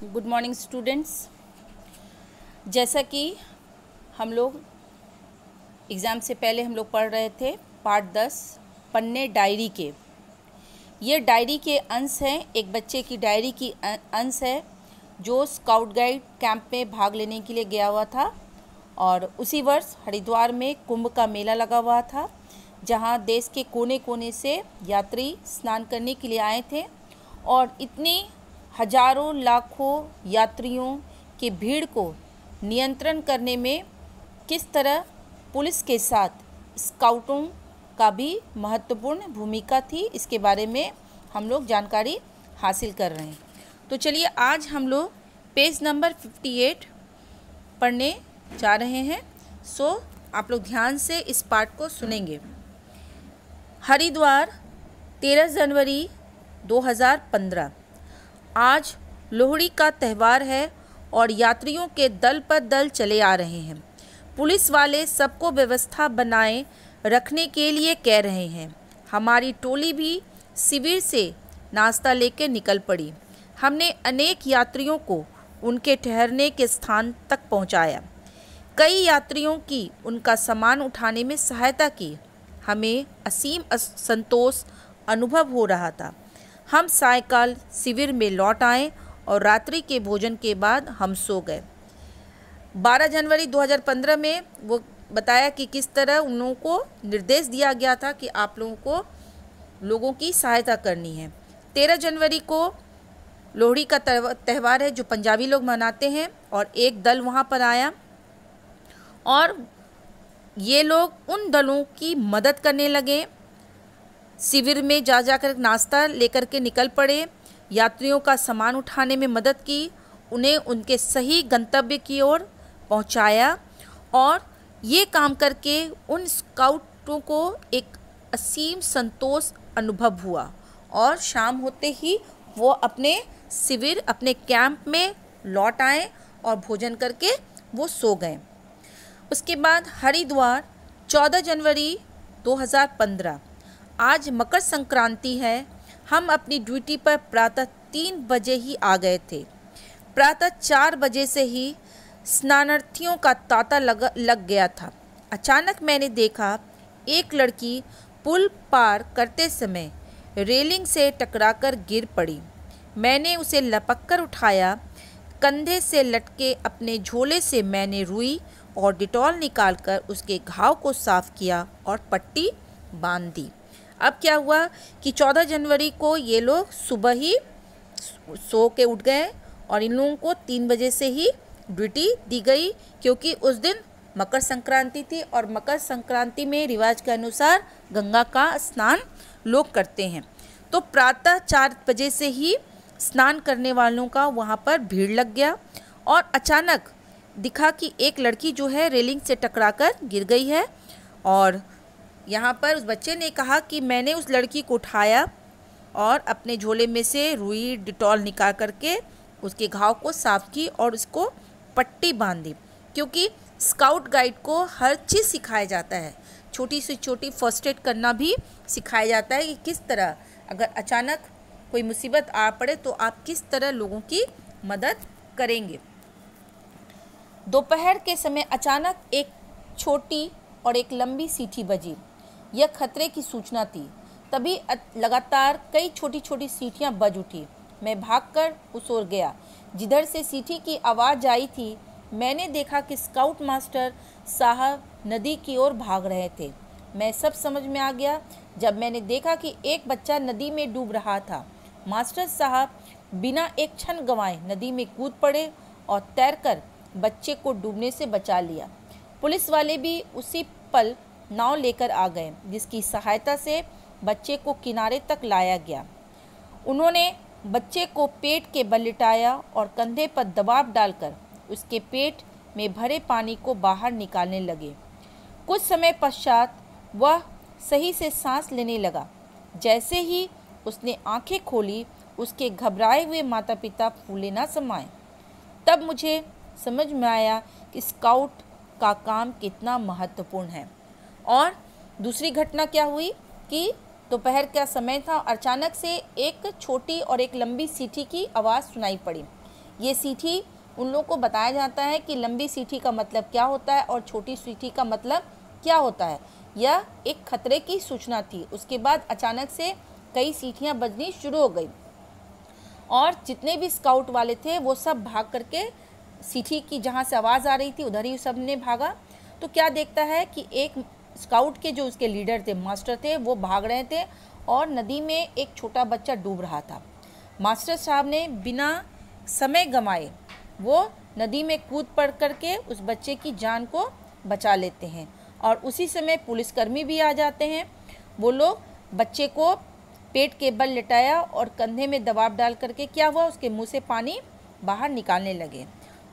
Good morning students. जैसा कि हम लोग एग्ज़ाम से पहले हम लोग पढ़ रहे थे पार्ट 10 पन्ने डायरी के। ये डायरी के अंश हैं, एक बच्चे की डायरी की अंश है जो स्काउट गाइड कैंप में भाग लेने के लिए गया हुआ था और उसी वर्ष हरिद्वार में कुंभ का मेला लगा हुआ था, जहाँ देश के कोने कोने से यात्री स्नान करने के लिए आए थे और इतनी हजारों लाखों यात्रियों की भीड़ को नियंत्रण करने में किस तरह पुलिस के साथ स्काउटों का भी महत्वपूर्ण भूमिका थी, इसके बारे में हम लोग जानकारी हासिल कर रहे हैं। तो चलिए आज हम लोग पेज नंबर 58 पढ़ने जा रहे हैं। सो आप लोग ध्यान से इस पाठ को सुनेंगे। हरिद्वार 13 जनवरी 2015। आज लोहड़ी का त्यौहार है और यात्रियों के दल पर दल चले आ रहे हैं। पुलिस वाले सबको व्यवस्था बनाए रखने के लिए कह रहे हैं। हमारी टोली भी शिविर से नाश्ता लेकर निकल पड़ी। हमने अनेक यात्रियों को उनके ठहरने के स्थान तक पहुंचाया। कई यात्रियों की उनका सामान उठाने में सहायता की। हमें असीम संतोष अनुभव हो रहा था। हम सायकाल शिविर में लौट आए और रात्रि के भोजन के बाद हम सो गए। 12 जनवरी 2015 में वो बताया कि किस तरह उन लोगों को निर्देश दिया गया था कि आप लोगों को लोगों की सहायता करनी है। 13 जनवरी को लोहड़ी का त्यौहार है जो पंजाबी लोग मनाते हैं और एक दल वहाँ पर आया और ये लोग उन दलों की मदद करने लगे। शिविर में जाकर नाश्ता लेकर के निकल पड़े, यात्रियों का सामान उठाने में मदद की, उन्हें उनके सही गंतव्य की ओर पहुंचाया और ये काम करके उन स्काउटों को एक असीम संतोष अनुभव हुआ और शाम होते ही वो अपने शिविर अपने कैंप में लौट आए और भोजन करके वो सो गए। उसके बाद हरिद्वार 14 जनवरी 2015। आज मकर संक्रांति है। हम अपनी ड्यूटी पर प्रातः 3 बजे ही आ गए थे। प्रातः 4 बजे से ही स्नानार्थियों का तांता लग गया था। अचानक मैंने देखा एक लड़की पुल पार करते समय रेलिंग से टकराकर गिर पड़ी। मैंने उसे लपककर उठाया। कंधे से लटके अपने झोले से मैंने रुई और डिटॉल निकालकर उसके घाव को साफ किया और पट्टी बांध दी। अब क्या हुआ कि 14 जनवरी को ये लोग सुबह ही सो के उठ गए और इन लोगों को 3 बजे से ही ड्यूटी दी गई, क्योंकि उस दिन मकर संक्रांति थी और मकर संक्रांति में रिवाज के अनुसार गंगा का स्नान लोग करते हैं। तो प्रातः 4 बजे से ही स्नान करने वालों का वहाँ पर भीड़ लग गया और अचानक दिखा कि एक लड़की जो है रेलिंग से टकराकर गिर गई है और यहाँ पर उस बच्चे ने कहा कि मैंने उस लड़की को उठाया और अपने झोले में से रुई डिटॉल निकाल करके उसके घाव को साफ की और उसको पट्टी बांध दी, क्योंकि स्काउट गाइड को हर चीज़ सिखाया जाता है। छोटी से छोटी फर्स्ट एड करना भी सिखाया जाता है कि किस तरह अगर अचानक कोई मुसीबत आ पड़े तो आप किस तरह लोगों की मदद करेंगे। दोपहर के समय अचानक एक छोटी और एक लंबी सीटी बजी। यह खतरे की सूचना थी। तभी लगातार कई छोटी छोटी सीटियां बज उठी। मैं भागकर उस ओर गया जिधर से सीटी की आवाज़ आई थी। मैंने देखा कि स्काउट मास्टर साहब नदी की ओर भाग रहे थे। मैं सब समझ में आ गया जब मैंने देखा कि एक बच्चा नदी में डूब रहा था। मास्टर साहब बिना एक क्षण गंवाए नदी में कूद पड़े और तैरकर बच्चे को डूबने से बचा लिया। पुलिस वाले भी उसी पल नाव लेकर आ गए, जिसकी सहायता से बच्चे को किनारे तक लाया गया। उन्होंने बच्चे को पेट के बल लिटाया और कंधे पर दबाव डालकर उसके पेट में भरे पानी को बाहर निकालने लगे। कुछ समय पश्चात वह सही से सांस लेने लगा। जैसे ही उसने आंखें खोली, उसके घबराए हुए माता पिता फूले ना समाये। तब मुझे समझ में आया कि स्काउट का काम कितना महत्वपूर्ण है। और दूसरी घटना क्या हुई कि दोपहर का समय था और अचानक से एक छोटी और एक लंबी सीटी की आवाज़ सुनाई पड़ी। ये सीठी उन लोगों को बताया जाता है कि लंबी सीठी का मतलब क्या होता है और छोटी सीठी का मतलब क्या होता है। यह एक खतरे की सूचना थी। उसके बाद अचानक से कई सीटियां बजनी शुरू हो गई और जितने भी स्काउट वाले थे वो सब भाग करके सीठी की जहाँ से आवाज़ आ रही थी उधर ही सब ने भागा। तो क्या देखता है कि एक स्काउट के जो उसके लीडर थे, मास्टर थे, वो भाग रहे थे और नदी में एक छोटा बच्चा डूब रहा था। मास्टर साहब ने बिना समय गंवाए वो नदी में कूद पड़ करके उस बच्चे की जान को बचा लेते हैं और उसी समय पुलिसकर्मी भी आ जाते हैं। वो लोग बच्चे को पेट के बल लिटाया और कंधे में दबाव डाल करके क्या हुआ, उसके मुंह से पानी बाहर निकालने लगे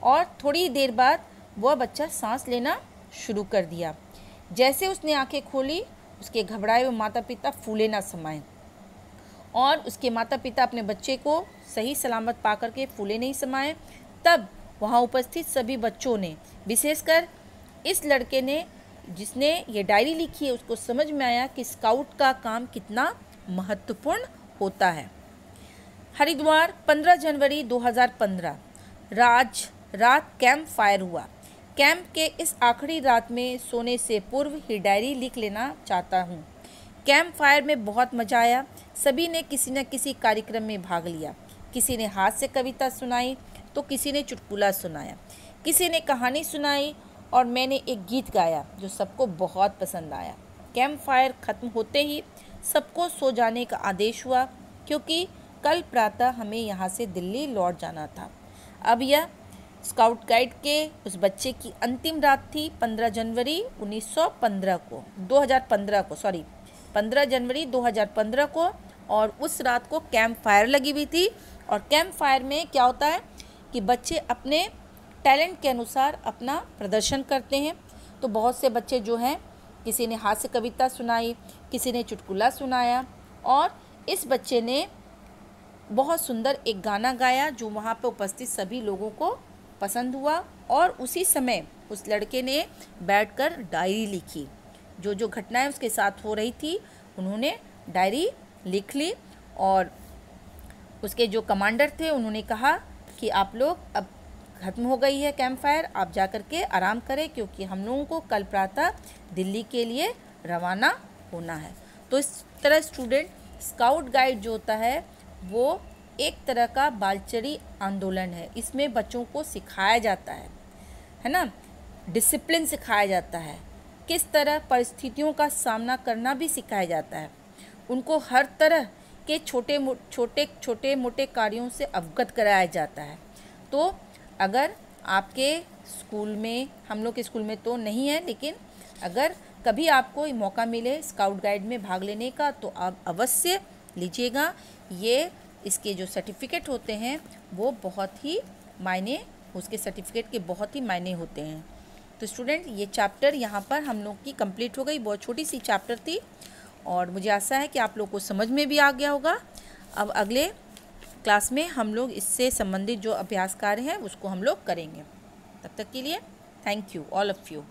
और थोड़ी देर बाद वह बच्चा सांस लेना शुरू कर दिया। जैसे उसने आंखें खोली, उसके घबराए हुए माता पिता फूले ना समाये और उसके माता पिता अपने बच्चे को सही सलामत पा करके फूले नहीं समाये। तब वहाँ उपस्थित सभी बच्चों ने, विशेषकर इस लड़के ने जिसने ये डायरी लिखी है, उसको समझ में आया कि स्काउट का काम कितना महत्वपूर्ण होता है। हरिद्वार 15 जनवरी 2015 रात कैंप फायर हुआ। कैंप के इस आखिरी रात में सोने से पूर्व ही डायरी लिख लेना चाहता हूँ। कैंप फायर में बहुत मज़ा आया। सभी ने किसी न किसी कार्यक्रम में भाग लिया। किसी ने हास्य कविता सुनाई तो किसी ने चुटकुला सुनाया, किसी ने कहानी सुनाई और मैंने एक गीत गाया जो सबको बहुत पसंद आया। कैंप फायर ख़त्म होते ही सबको सो जाने का आदेश हुआ क्योंकि कल प्रातः हमें यहाँ से दिल्ली लौट जाना था। अब यह स्काउट गाइड के उस बच्चे की अंतिम रात थी 15 जनवरी 2015 को और उस रात को कैंप फायर लगी हुई थी। और कैंप फायर में क्या होता है कि बच्चे अपने टैलेंट के अनुसार अपना प्रदर्शन करते हैं। तो बहुत से बच्चे जो हैं, किसी ने हास्य कविता सुनाई, किसी ने चुटकुला सुनाया और इस बच्चे ने बहुत सुंदर एक गाना गाया जो वहाँ पर उपस्थित सभी लोगों को पसंद हुआ। और उसी समय उस लड़के ने बैठकर डायरी लिखी, जो जो घटनाएं उसके साथ हो रही थी उन्होंने डायरी लिख ली। और उसके जो कमांडर थे उन्होंने कहा कि आप लोग अब ख़त्म हो गई है कैंप फायर, आप जा कर के आराम करें क्योंकि हम लोगों को कल प्रातः दिल्ली के लिए रवाना होना है। तो इस तरह स्टूडेंट, स्काउट गाइड जो होता है वो एक तरह का बालचरी आंदोलन है। इसमें बच्चों को सिखाया जाता है ना, डिसिप्लिन सिखाया जाता है, किस तरह परिस्थितियों का सामना करना भी सिखाया जाता है। उनको हर तरह के छोटे मोटे कार्यों से अवगत कराया जाता है। तो अगर आपके स्कूल में, हम लोग के स्कूल में तो नहीं है, लेकिन अगर कभी आपको मौका मिले स्काउट गाइड में भाग लेने का तो आप अवश्य लीजिएगा। ये इसके जो सर्टिफिकेट होते हैं वो बहुत ही मायने, उसके सर्टिफिकेट के बहुत ही मायने होते हैं। तो स्टूडेंट, ये चैप्टर यहाँ पर हम लोग की कंप्लीट हो गई। बहुत छोटी सी चैप्टर थी और मुझे आशा है कि आप लोग को समझ में भी आ गया होगा। अब अगले क्लास में हम लोग इससे संबंधित जो अभ्यास कार्य हैं उसको हम लोग करेंगे। तब तक के लिए thank you all of you.